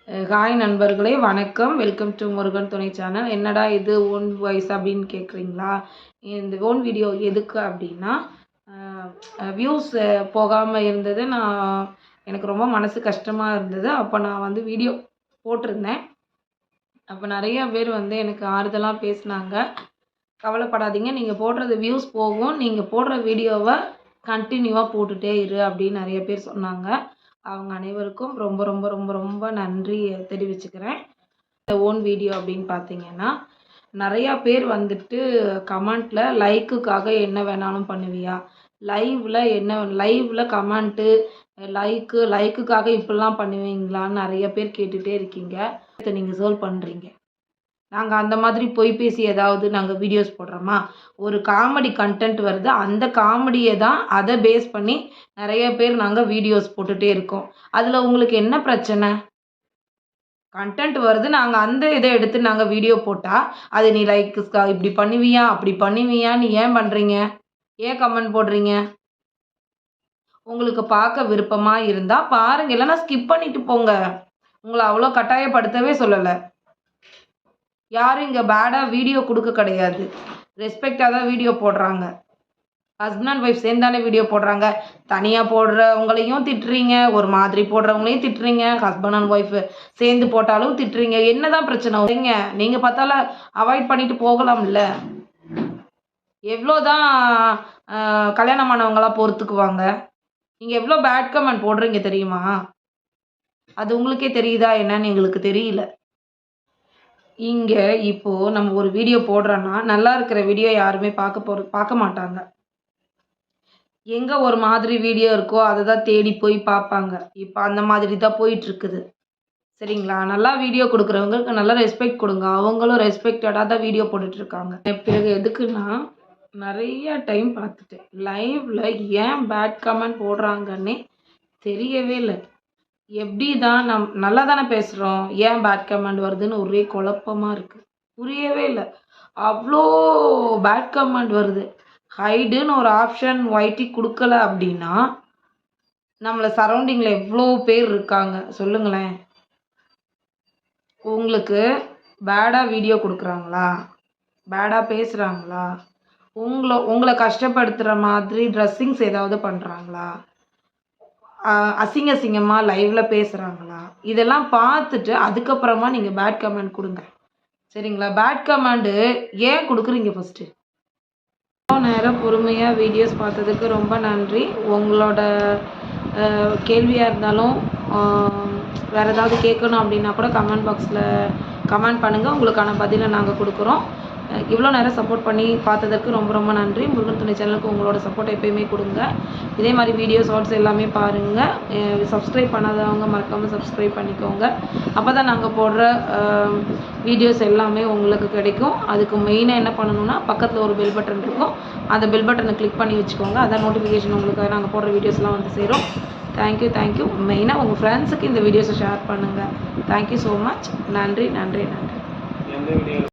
Hi நண்பர்களே, வணக்கம். Welcome to Murugan துணை சேனல். என்னடா இது ஓன் வாய்ஸ் அப்படின்னு கேட்குறீங்களா? இந்த ஓன் வீடியோ எதுக்கு அப்படின்னா, வியூஸ் போகாமல் இருந்தது. எனக்கு ரொம்ப மனசு கஷ்டமாக இருந்தது. அப்போ நான் வந்து வீடியோ போட்டிருந்தேன். அப்போ நிறைய பேர் வந்து எனக்கு ஆறுதலாக பேசினாங்க. கவலைப்படாதீங்க, நீங்கள் போடுறது வியூஸ் போகும், நீங்கள் போடுற வீடியோவை கண்டினியூவாக போட்டுகிட்டே இரு அப்படின்னு நிறைய பேர் சொன்னாங்க. அவங்க அனைவருக்கும் ரொம்ப ரொம்ப ரொம்ப ரொம்ப நன்றி தெரிவிச்சுக்கிறேன். இந்த ஓன் வீடியோ அப்படின்னு பார்த்தீங்கன்னா, நிறையா பேர் வந்துட்டு கமெண்ட்டில் லைக்குக்காக என்ன வேணாலும் பண்ணுவியா, லைவில் கமெண்ட்டு லைக்குக்காக இப்படிலாம் பண்ணுவீங்களான்னு நிறைய பேர் கேட்டுகிட்டே இருக்கீங்க. நீங்கள் சோல்வ் பண்ணுறீங்க. நாங்கள் அந்த மாதிரி பொய் பேசி ஏதாவது நாங்கள் வீடியோஸ் போடுறோமா? ஒரு காமெடி கண்டென்ட் வருது, அந்த காமெடியை தான் அதை பேஸ் பண்ணி நிறைய பேர் நாங்கள் வீடியோஸ் போட்டுகிட்டே இருக்கோம். அதில் உங்களுக்கு என்ன பிரச்சனை? கண்டென்ட் வருது, நாங்கள் அந்த இதை எடுத்து நாங்கள் வீடியோ போட்டால் அது நீ இப்படி பண்ணுவியா அப்படி பண்ணுவியான்னு ஏன் பண்ணுறீங்க? ஏன் கமெண்ட் போடுறீங்க? உங்களுக்கு பார்க்க விருப்பமாக இருந்தால் பாருங்கள், இல்லைன்னா ஸ்கிப் பண்ணிட்டு போங்க. உங்களை அவ்வளோ கட்டாயப்படுத்தவே சொல்லலை. யாரும் இங்கே பேடாக வீடியோ கொடுக்க கிடையாது. ரெஸ்பெக்டாக தான் வீடியோ போடுறாங்க. ஹஸ்பண்ட் அண்ட் ஒய்ஃப் சேர்ந்தானே வீடியோ போடுறாங்க. தனியாக போடுறவங்களையும் திட்டுறீங்க, ஒரு மாதிரி போடுறவங்களையும் திட்டுறீங்க, ஹஸ்பண்ட் அண்ட் ஒய்ஃப் சேர்ந்து போட்டாலும் திட்டுறீங்க. என்ன தான் பிரச்சனை? நீங்கள் பார்த்தாலும் அவாய்ட் பண்ணிட்டு போகலாம்ல. எவ்வளோ தான் கல்யாணமானவங்களாம் பொறுத்துக்குவாங்க? நீங்கள் எவ்வளோ பேட் கமெண்ட் போடுறீங்க தெரியுமா? அது உங்களுக்கே தெரியுதா என்னன்னு எங்களுக்கு தெரியல. இங்கே இப்போது நம்ம ஒரு வீடியோ போடுறோன்னா, நல்லா இருக்கிற வீடியோ யாருமே பார்க்க மாட்டாங்க. எங்கே ஒரு மாதிரி வீடியோ இருக்கோ அதை தான் தேடி போய் பார்ப்பாங்க. இப்போ அந்த மாதிரி தான் போயிட்டுருக்குது. சரிங்களா? நல்லா வீடியோ கொடுக்குறவங்களுக்கு நல்லா ரெஸ்பெக்ட் கொடுங்க. அவங்களும் ரெஸ்பெக்டடாக தான் வீடியோ போட்டுட்ருக்காங்க. பிறகு எதுக்குன்னா, நிறைய டைம் பார்த்துட்டேன். லைவில் ஏன் பேட் கமெண்ட் போடுறாங்கன்னே தெரியவே இல்லை. எப்படி தான் நல்லா தானே பேசுகிறோம், ஏன் பேட் கமெண்ட் வருதுன்னு ஒரே குழப்பமாக இருக்குது. புரியவே இல்லை. அவ்வளோ பேட் கமெண்ட் வருது. ஹைடுன்னு ஒரு ஆப்ஷன் ஒய்டி கொடுக்கல அப்படின்னா, நம்மளை சரௌண்டிங்கில் எவ்வளோ பேர் இருக்காங்க சொல்லுங்களேன். உங்களுக்கு பேடாக வீடியோ கொடுக்குறாங்களா, பேடாக பேசுகிறாங்களா, உங்களை கஷ்டப்படுத்துகிற மாதிரி ட்ரெஸ்ஸிங்ஸ் ஏதாவது பண்ணுறாங்களா, அசிங்கமாக லைவில் பேசுகிறாங்களா, இதெல்லாம் பார்த்துட்டு அதுக்கப்புறமா நீங்கள் பேட் கமெண்ட் கொடுங்க. சரிங்களா? பேட் கமெண்டு ஏன் கொடுக்குறீங்க? ஃபஸ்ட்டு நேரம் பொறுமையாக வீடியோஸ் பார்த்ததுக்கு ரொம்ப நன்றி. உங்களோட கேள்வியாக இருந்தாலும் வேறு ஏதாவது கேட்கணும் அப்படின்னா கூட கமெண்ட் பாக்ஸில் கமெண்ட் பண்ணுங்கள். உங்களுக்கான பதிலை நாங்கள் கொடுக்குறோம். இவ்வளோ நேரம் சப்போர்ட் பண்ணி பார்த்ததுக்கு ரொம்ப ரொம்ப நன்றி. முருகன் துணை சேனலுக்கு உங்களோட சப்போர்ட் எப்போயுமே கொடுங்க. இதே மாதிரி வீடியோஸ் ஷார்ட்ஸ் எல்லாமே பாருங்கள். சப்ஸ்கிரைப் பண்ணாதவங்க மறக்காமல் சப்ஸ்கிரைப் பண்ணிக்கோங்க. அப்போ தான் நாங்கள் போடுற வீடியோஸ் எல்லாமே உங்களுக்கு கிடைக்கும். அதுக்கு மெயினாக என்ன பண்ணணுன்னா, பக்கத்தில் ஒரு பெல் பட்டன் இருக்கும், அந்த பெல் பட்டனை கிளிக் பண்ணி வச்சுக்கோங்க. அதான் நோட்டிஃபிகேஷன் உங்களுக்கு நாங்கள் போடுற வீடியோஸ்லாம் வந்து சேரும். தேங்க்யூ. மெயினாக உங்கள் ஃப்ரெண்ட்ஸுக்கு இந்த வீடியோஸை ஷேர் பண்ணுங்கள். Thank you so much. நன்றி.